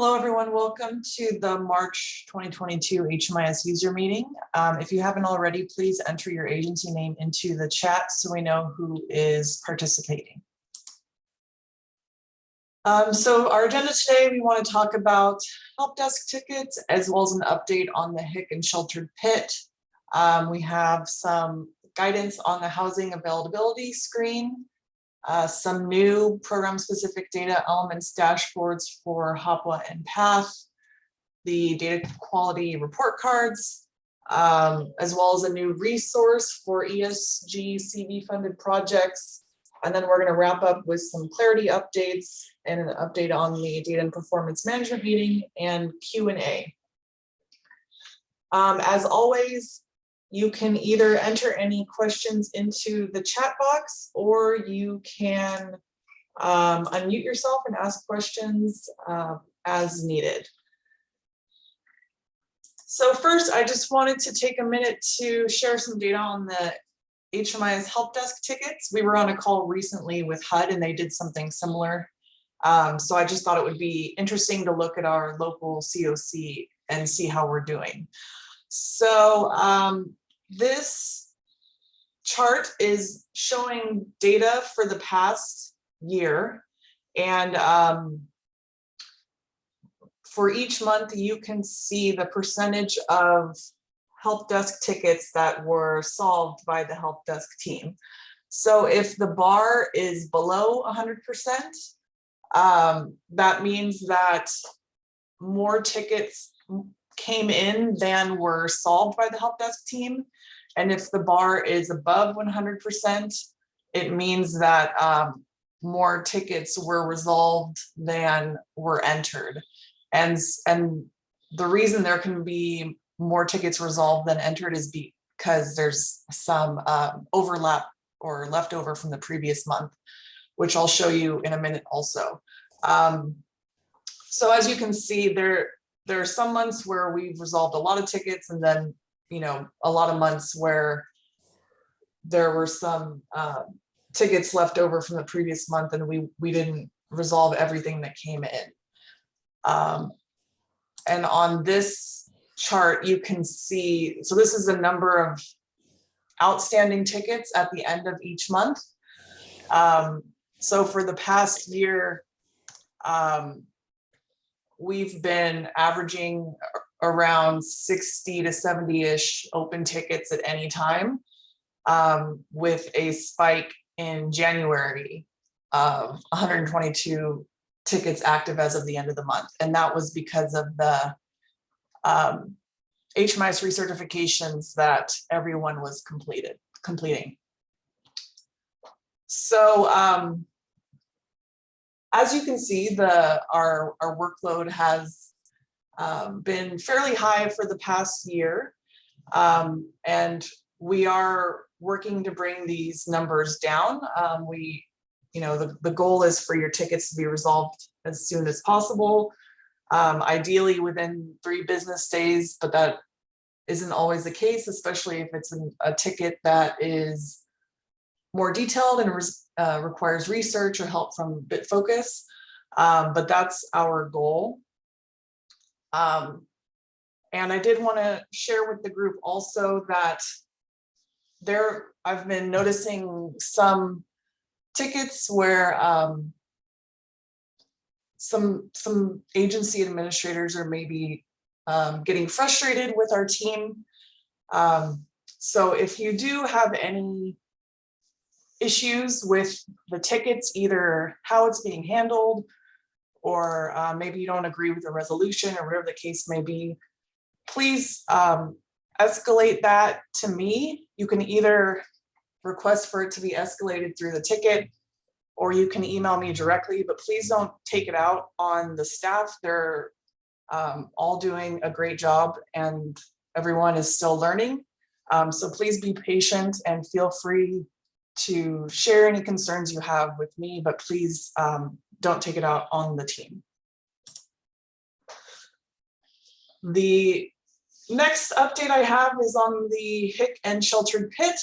Hello, everyone. Welcome to the March 2022 HMIS user meeting. If you haven't already, please enter your agency name into the chat so we know who is participating. So our agenda today, we want to talk about help desk tickets as well as an update on the HIC and sheltered pit. We have some guidance on the housing availability screen. Some new program-specific data elements dashboards for Hopwa and PATH, the data quality report cards, as well as a new resource for ESG CV-funded projects. And then we're going to wrap up with some clarity updates and an update on the data and performance management meeting and Q&A. As always, you can either enter any questions into the chat box or you can unmute yourself and ask questions as needed. So first, I just wanted to take a minute to share some data on the HMIS help desk tickets. We were on a call recently with HUD and they did something similar. So I just thought it would be interesting to look at our local COC and see how we're doing. So this chart is showing data for the past year, and for each month you can see the percentage of help desk tickets that were solved by the help desk team. So if the bar is below 100%, that means that more tickets came in than were solved by the help desk team. And if the bar is above 100%, it means that more tickets were resolved than were entered. And the reason there can be more tickets resolved than entered is because there's some overlap or leftover from the previous month, which I'll show you in a minute also. So as you can see, there are some months where we've resolved a lot of tickets, and then a lot of months where there were some tickets left over from the previous month and we didn't resolve everything that came in. And on this chart, you can see, so this is the number of outstanding tickets at the end of each month. So for the past year, we've been averaging around 60 to 70-ish open tickets at any time, with a spike in January of 122 tickets active as of the end of the month. And that was because of the HMIS recertifications that everyone was completing. So as you can see, our workload has been fairly high for the past year, and we are working to bring these numbers down. The goal is for your tickets to be resolved as soon as possible, ideally within 3 business days, but that isn't always the case, especially if it's a ticket that is more detailed and requires research or help from BitFocus, but that's our goal. And I did want to share with the group also that I've been noticing some tickets where some agency administrators are maybe getting frustrated with our team. So if you do have any issues with the tickets, either how it's being handled, or maybe you don't agree with the resolution or whatever the case may be, please escalate that to me. You can either request for it to be escalated through the ticket, or you can email me directly, but please don't take it out on the staff. They're all doing a great job and everyone is still learning. So please be patient and feel free to share any concerns you have with me, but please don't take it out on the team. The next update I have is on the HIC and sheltered pit.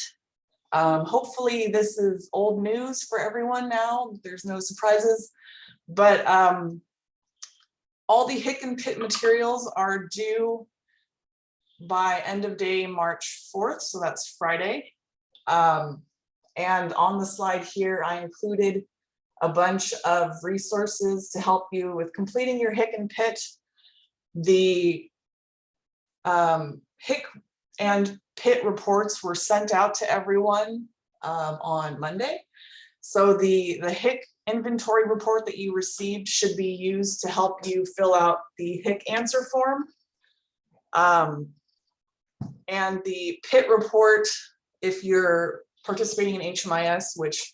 Hopefully this is old news for everyone now. There's no surprises, but All the HIC and PIT materials are due by end of day March 4th, so that's Friday. And on the slide here, I included a bunch of resources to help you with completing your HIC and PIT. The HIC and PIT reports were sent out to everyone on Monday. So the HIC inventory report that you received should be used to help you fill out the HIC answer form. And the PIT report, if you're participating in HMIS, which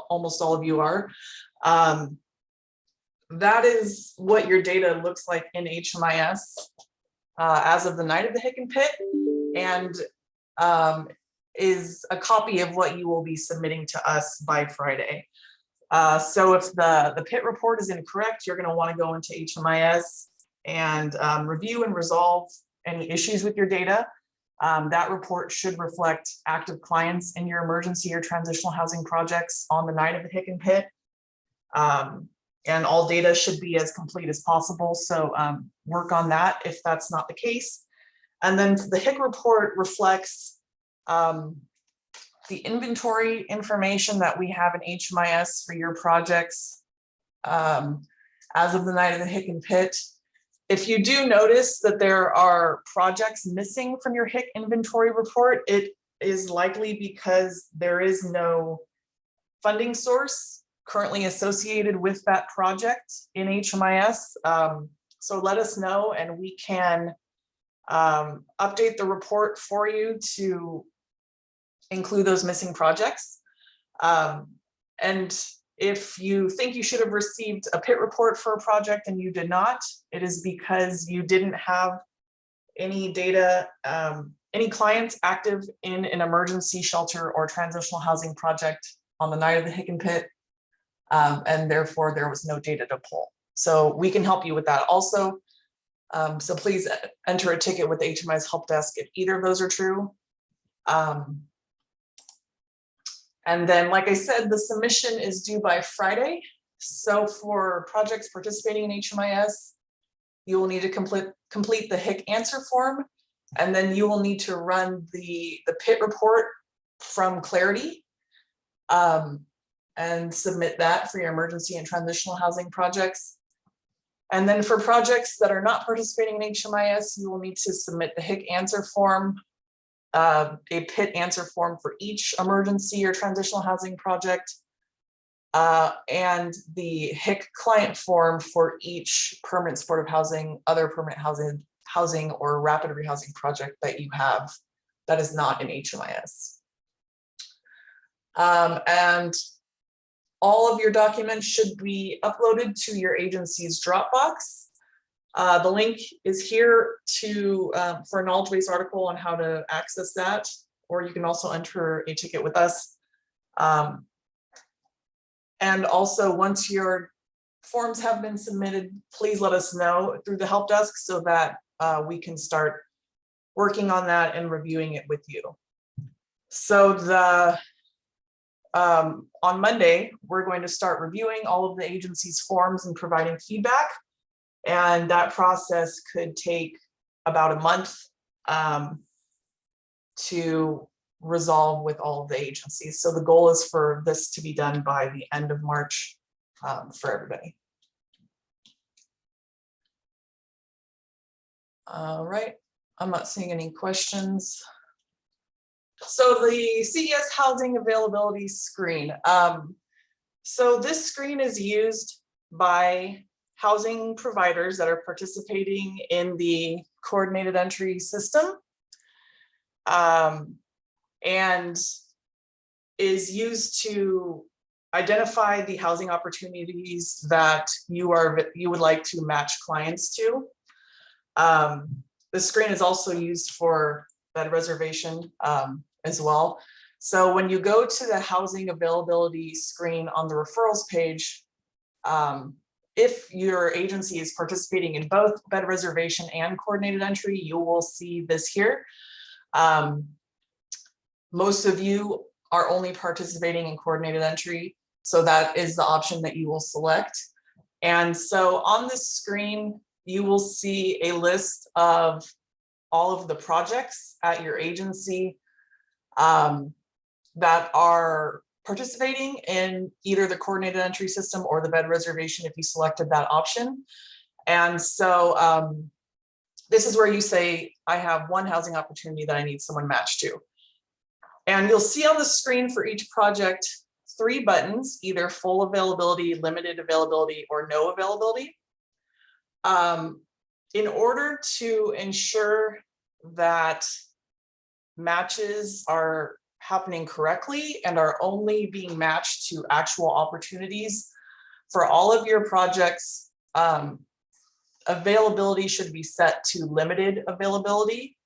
almost all of you are, that is what your data looks like in HMIS as of the night of the HIC and PIT, and is a copy of what you will be submitting to us by Friday. So if the PIT report is incorrect, you're going to want to go into HMIS and review and resolve any issues with your data. That report should reflect active clients in your emergency or transitional housing projects on the night of the HIC and PIT. And all data should be as complete as possible. So work on that if that's not the case. And then the HIC report reflects the inventory information that we have in HMIS for your projects as of the night of the HIC and PIT. If you do notice that there are projects missing from your HIC inventory report, it is likely because there is no funding source currently associated with that project in HMIS. So let us know and we can update the report for you to include those missing projects. And if you think you should have received a PIT report for a project and you did not, it is because you didn't have any data, any clients active in an emergency shelter or transitional housing project on the night of the HIC and PIT, and therefore there was no data to pull. So we can help you with that also. So please enter a ticket with the HMIS help desk if either of those are true. And then, like I said, the submission is due by Friday. So for projects participating in HMIS, you will need to complete the HIC answer form, and then you will need to run the PIT report from Clarity and submit that for your emergency and transitional housing projects. And then for projects that are not participating in HMIS, you will need to submit the HIC answer form, a PIT answer form for each emergency or transitional housing project, and the HIC client form for each permanent supportive housing, other permanent housing or rapid rehousing project that you have that is not in HMIS. And all of your documents should be uploaded to your agency's Dropbox. The link is here for a knowledge base article on how to access that, or you can also enter a ticket with us. And also, once your forms have been submitted, please let us know through the help desk so that we can start working on that and reviewing it with you. So on Monday, we're going to start reviewing all of the agency's forms and providing feedback. And that process could take about a month to resolve with all of the agencies. So the goal is for this to be done by the end of March for everybody. All right, I'm not seeing any questions. So the CES housing availability screen. So this screen is used by housing providers that are participating in the coordinated entry system, and is used to identify the housing opportunities that you would like to match clients to. The screen is also used for bed reservation as well. So when you go to the housing availability screen on the referrals page, if your agency is participating in both bed reservation and coordinated entry, you will see this here. Most of you are only participating in coordinated entry, so that is the option that you will select. And so on this screen, you will see a list of all of the projects at your agency that are participating in either the coordinated entry system or the bed reservation if you selected that option. And so this is where you say, I have one housing opportunity that I need someone matched to. And you'll see on the screen for each project 3 buttons, either full availability, limited availability, or no availability. In order to ensure that matches are happening correctly and are only being matched to actual opportunities for all of your projects, availability should be set to limited availability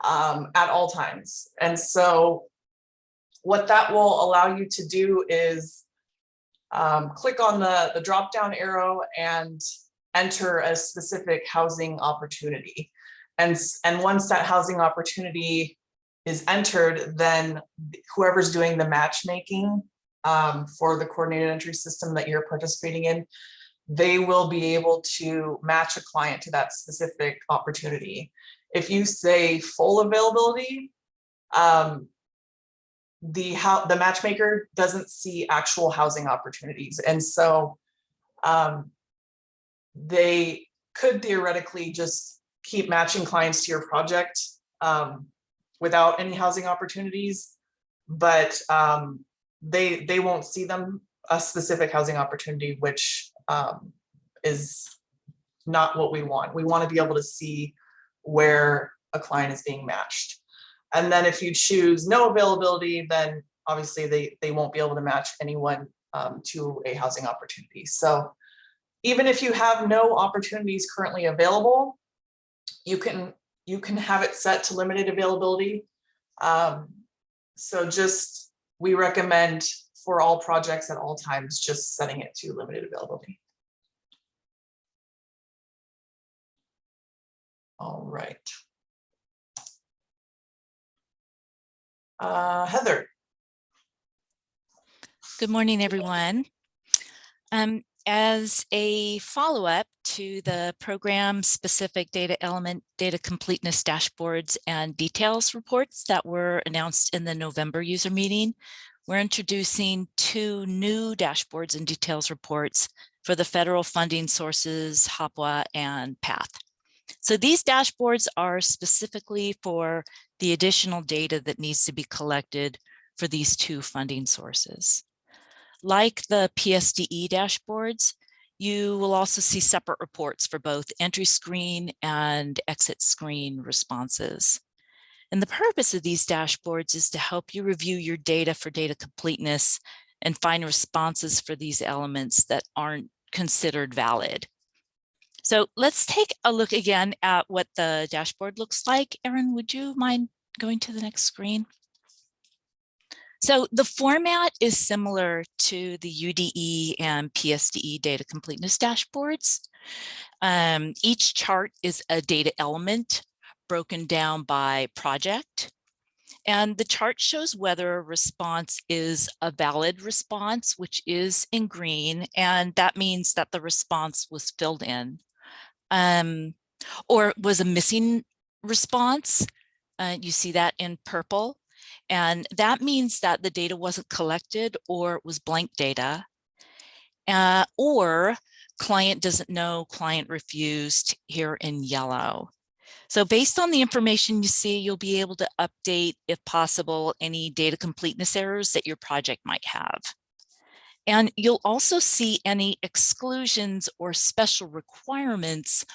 at all times. And so what that will allow you to do is click on the drop down arrow and enter a specific housing opportunity. And once that housing opportunity is entered, then whoever's doing the matchmaking for the coordinated entry system that you're participating in, they will be able to match a client to that specific opportunity. If you say full availability, the matchmaker doesn't see actual housing opportunities. And so they could theoretically just keep matching clients to your project without any housing opportunities, but they won't see them a specific housing opportunity, which is not what we want. We want to be able to see where a client is being matched. And then if you choose no availability, then obviously they won't be able to match anyone to a housing opportunity. So even if you have no opportunities currently available, you can have it set to limited availability. So just, we recommend for all projects at all times, just setting it to limited availability. All right. Heather. Good morning, everyone. As a follow-up to the program-specific data element, data completeness dashboards and details reports that were announced in the November user meeting, we're introducing 2 new dashboards and details reports for the federal funding sources, Hopwa and PATH. So these dashboards are specifically for the additional data that needs to be collected for these 2 funding sources. Like the PSDE dashboards, you will also see separate reports for both entry screen and exit screen responses. And the purpose of these dashboards is to help you review your data for data completeness and find responses for these elements that aren't considered valid. So let's take a look again at what the dashboard looks like. Erin, would you mind going to the next screen? So the format is similar to the UDE and PSDE data completeness dashboards. Each chart is a data element broken down by project. And the chart shows whether a response is a valid response, which is in green, and that means that the response was filled in. Or was a missing response. You see that in purple. And that means that the data wasn't collected or was blank data, or client doesn't know, client refused, here in yellow. So based on the information you see, you'll be able to update, if possible, any data completeness errors that your project might have. And you'll also see any exclusions or special requirements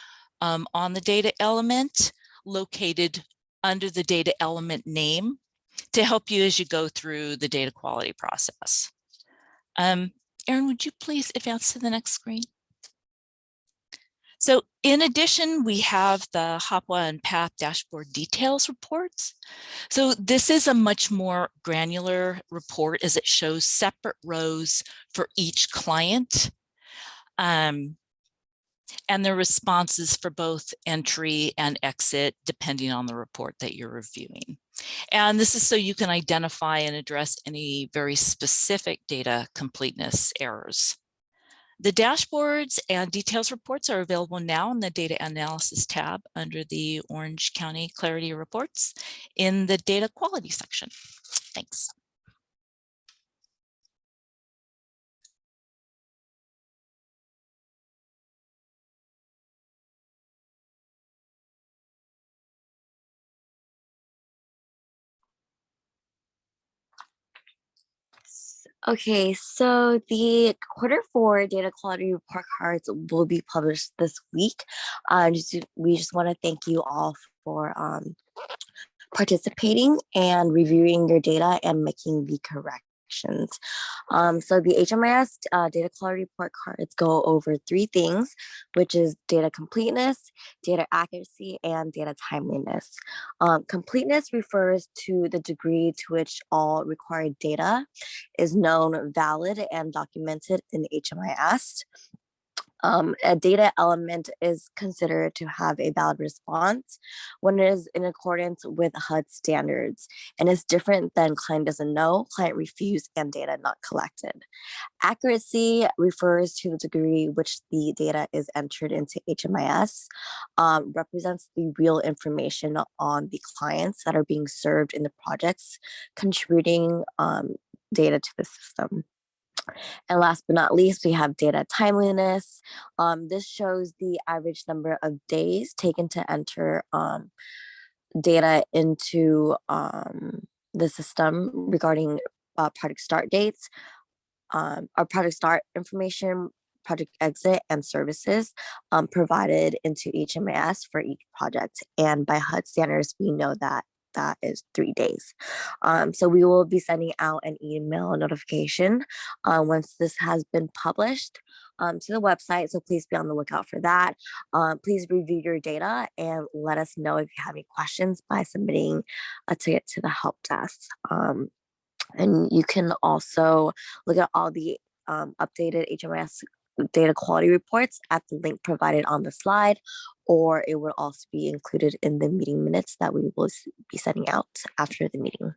on the data element located under the data element name, to help you as you go through the data quality process. Erin, would you please advance to the next screen? So in addition, we have the Hopwa and PATH dashboard details reports. So this is a much more granular report as it shows separate rows for each client. And the responses for both entry and exit, depending on the report that you're reviewing. And this is so you can identify and address any very specific data completeness errors. The dashboards and details reports are available now in the data analysis tab under the Orange County Clarity Reports in the data quality section. Thanks. Okay, so the Q4 data quality report cards will be published this week. We just want to thank you all for participating and reviewing your data and making the corrections. So the HMIS data quality report cards go over 3 things, which is data completeness, data accuracy, and data timeliness. Completeness refers to the degree to which all required data is known, valid, and documented in HMIS. A data element is considered to have a valid response when it is in accordance with HUD standards and is different than client doesn't know, client refused, and data not collected. Accuracy refers to the degree which the data is entered into HMIS, represents the real information on the clients that are being served in the projects, contributing data to the system. And last but not least, we have data timeliness. This shows the average number of days taken to enter data into the system regarding project start dates, our project start information, project exit, and services provided into HMIS for each project. And by HUD standards, we know that that is 3 days. So we will be sending out an email notification once this has been published to the website. So please be on the lookout for that. Please review your data and let us know if you have any questions by submitting a ticket to the help desk. And you can also look at all the updated HMIS data quality reports at the link provided on the slide, or it will also be included in the meeting minutes that we will be sending out after the meeting.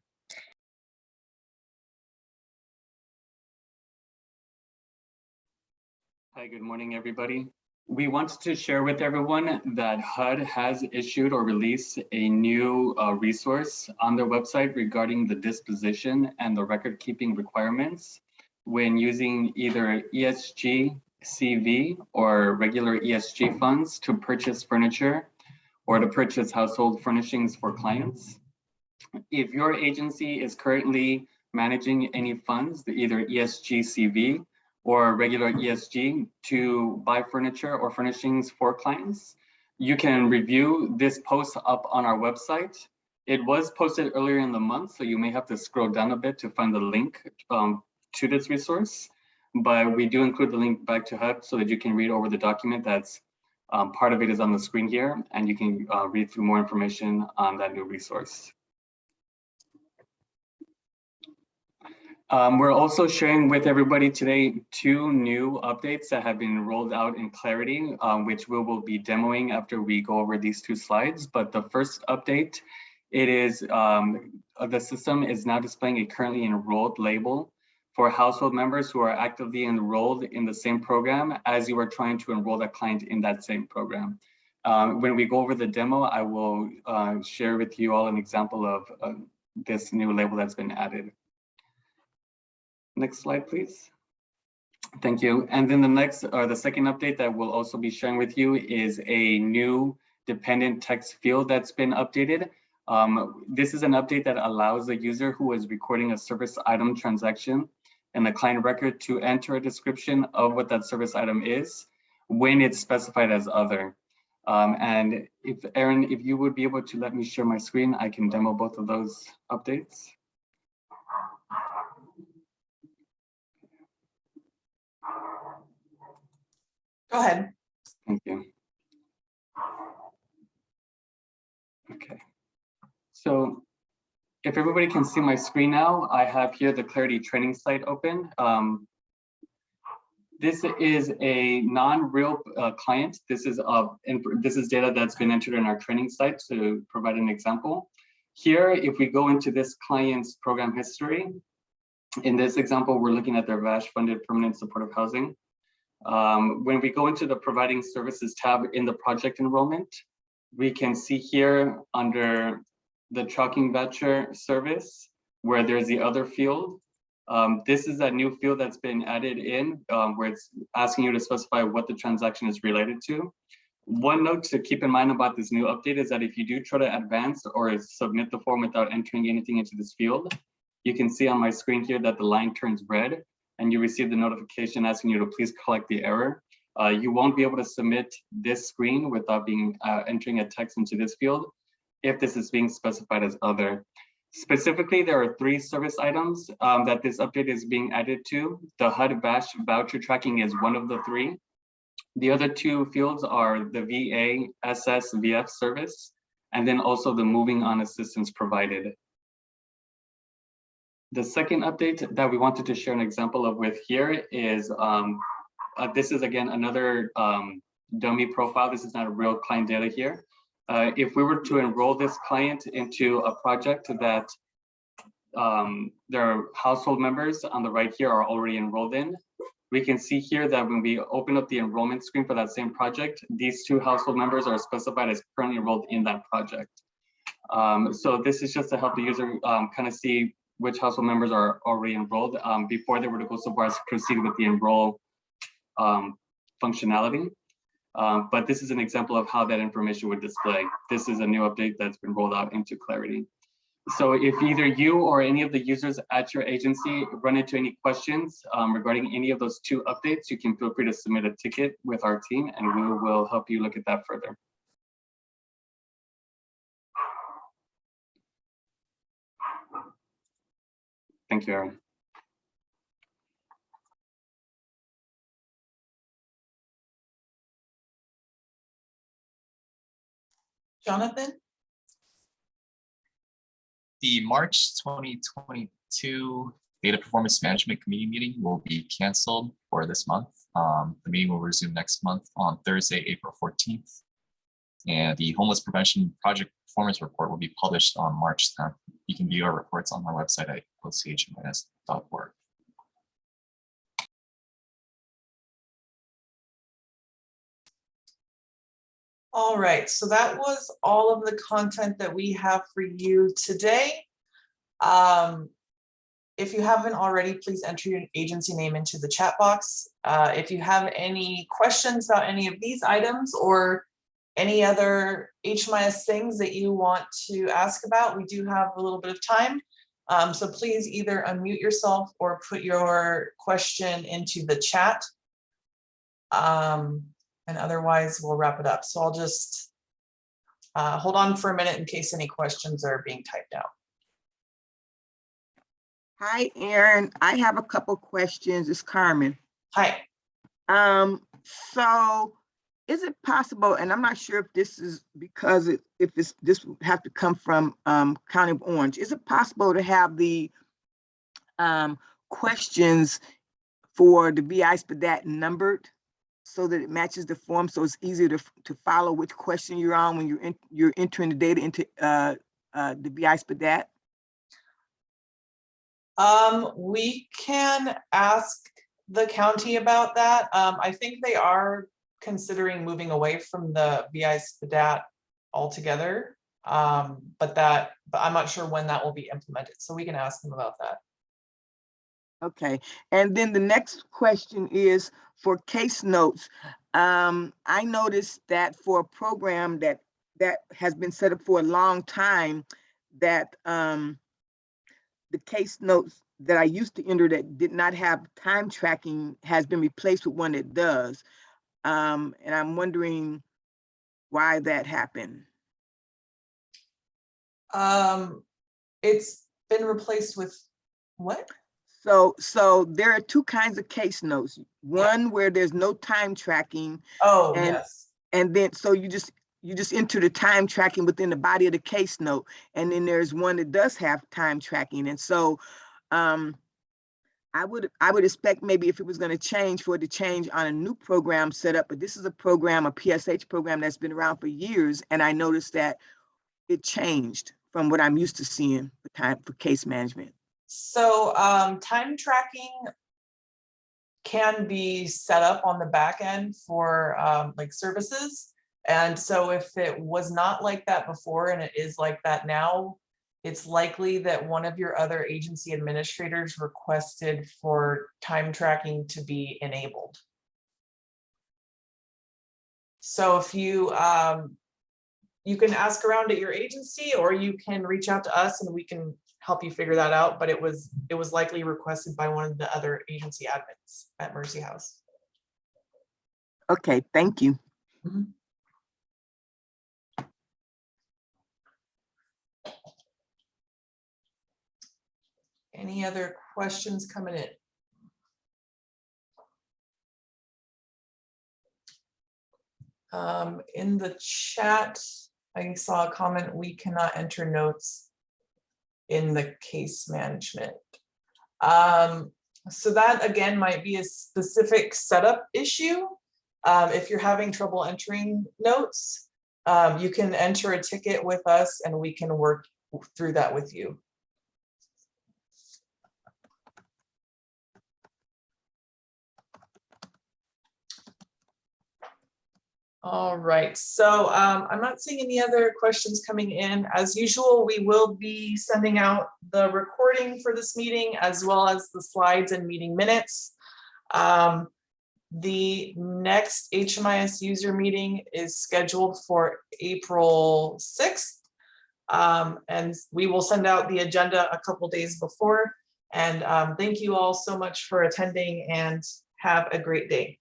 Hi, good morning, everybody. We wanted to share with everyone that HUD has issued or released a new resource on their website regarding the disposition and the record keeping requirements when using either ESG, CV, or regular ESG funds to purchase furniture or to purchase household furnishings for clients. If your agency is currently managing any funds, either ESG, CV, or regular ESG to buy furniture or furnishings for clients, you can review this post up on our website. It was posted earlier in the month, so you may have to scroll down a bit to find the link to this resource, but we do include the link back to HUD so that you can read over the document. That's part of it is on the screen here, and you can read through more information on that new resource. We're also sharing with everybody today 2 new updates that have been rolled out in Clarity, which we will be demoing after we go over these 2 slides. But the first update, it is the system is now displaying a currently enrolled label for household members who are actively enrolled in the same program as you are trying to enroll a client in that same program. When we go over the demo, I will share with you all an example of this new label that's been added. Next slide, please. Thank you. And then the second update that we'll also be sharing with you is a new dependent text field that's been updated. This is an update that allows the user who is recording a service item transaction in the client record to enter a description of what that service item is when it's specified as other. And if Erin, if you would be able to let me share my screen, I can demo both of those updates. Go ahead. Thank you. Okay. So if everybody can see my screen now, I have here the Clarity training site open. This is a non-real client. This is data that's been entered in our training site to provide an example. Here, if we go into this client's program history, in this example, we're looking at their VASH funded permanent supportive housing. When we go into the providing services tab in the project enrollment, we can see here under the tracking voucher service, where there's the other field. This is a new field that's been added in where it's asking you to specify what the transaction is related to. One note to keep in mind about this new update is that if you do try to advance or submit the form without entering anything into this field, you can see on my screen here that the line turns red and you receive the notification asking you to please correct the error. You won't be able to submit this screen without entering a text into this field if this is being specified as other. Specifically, there are 3 service items that this update is being added to. The HUD voucher tracking is one of the 3. The other 2 fields are the VA SSVF service, and then also the moving on assistance provided. The second update that we wanted to share an example of with here is, this is again another dummy profile. This is not a real client data here. If we were to enroll this client into a project that their household members on the right here are already enrolled in, we can see here that when we open up the enrollment screen for that same project, these 2 household members are specified as currently enrolled in that project. So this is just to help the user kind of see which household members are already enrolled before they were to go so far as to proceed with the enroll functionality. But this is an example of how that information would display. This is a new update that's been rolled out into Clarity. So if either you or any of the users at your agency run into any questions regarding any of those 2 updates, you can feel free to submit a ticket with our team and we will help you look at that further. Thank you, Aaron. Jonathan? The March 2022 Data Performance Management Committee meeting will be canceled for this month. The meeting will resume next month on Thursday, April 14th. And the Homeless Prevention Project Performance Report will be published on March 10th. You can view our reports on our website at ochms.org. All right, so that was all of the content that we have for you today. If you haven't already, please enter your agency name into the chat box. If you have any questions about any of these items or any other HMIS things that you want to ask about, we do have a little bit of time. So please either unmute yourself or put your question into the chat. And otherwise we'll wrap it up. So I'll just hold on for a minute in case any questions are being typed out. Hi, Aaron. I have a couple questions. It's Carmen. Hi. So is it possible, and I'm not sure if this is because this would have to come from County of Orange. Is it possible to have the questions for the VIs for that numbered so that it matches the form, so it's easier to follow which question you're on when you're entering the data into the VIs for that? We can ask the county about that. I think they are considering moving away from the VI-SPDAT altogether, but I'm not sure when that will be implemented, so we can ask them about that. Okay, and then the next question is for case notes. I noticed that for a program that has been set up for a long time, that the case notes that I used to enter that did not have time tracking has been replaced with one that does. And I'm wondering why that happened. It's been replaced with what? So there are 2 kinds of case notes. One where there's no time tracking. Oh, and, yes. And then so you just enter the time tracking within the body of the case note. And then there's one that does have time tracking. And so I would expect maybe if it was going to change, for it to change on a new program setup, but this is a program, a PSH program that's been around for years. And I noticed that it changed from what I'm used to seeing for case management. So time tracking can be set up on the back end for like services. And so if it was not like that before and it is like that now, it's likely that one of your other agency administrators requested for time tracking to be enabled. So if you you can ask around at your agency, or you can reach out to us and we can help you figure that out. But it was likely requested by one of the other agency admins at Mercy House. Okay, thank you. Mhm. Any other questions coming in? In the chat, I saw a comment, we cannot enter notes in the case management. So that again might be a specific setup issue. If you're having trouble entering notes, you can enter a ticket with us and we can work through that with you. All right, so I'm not seeing any other questions coming in. As usual, we will be sending out the recording for this meeting as well as the slides and meeting minutes. The next HMIS user meeting is scheduled for April 6th. And we will send out the agenda a couple days before. And thank you all so much for attending and have a great day.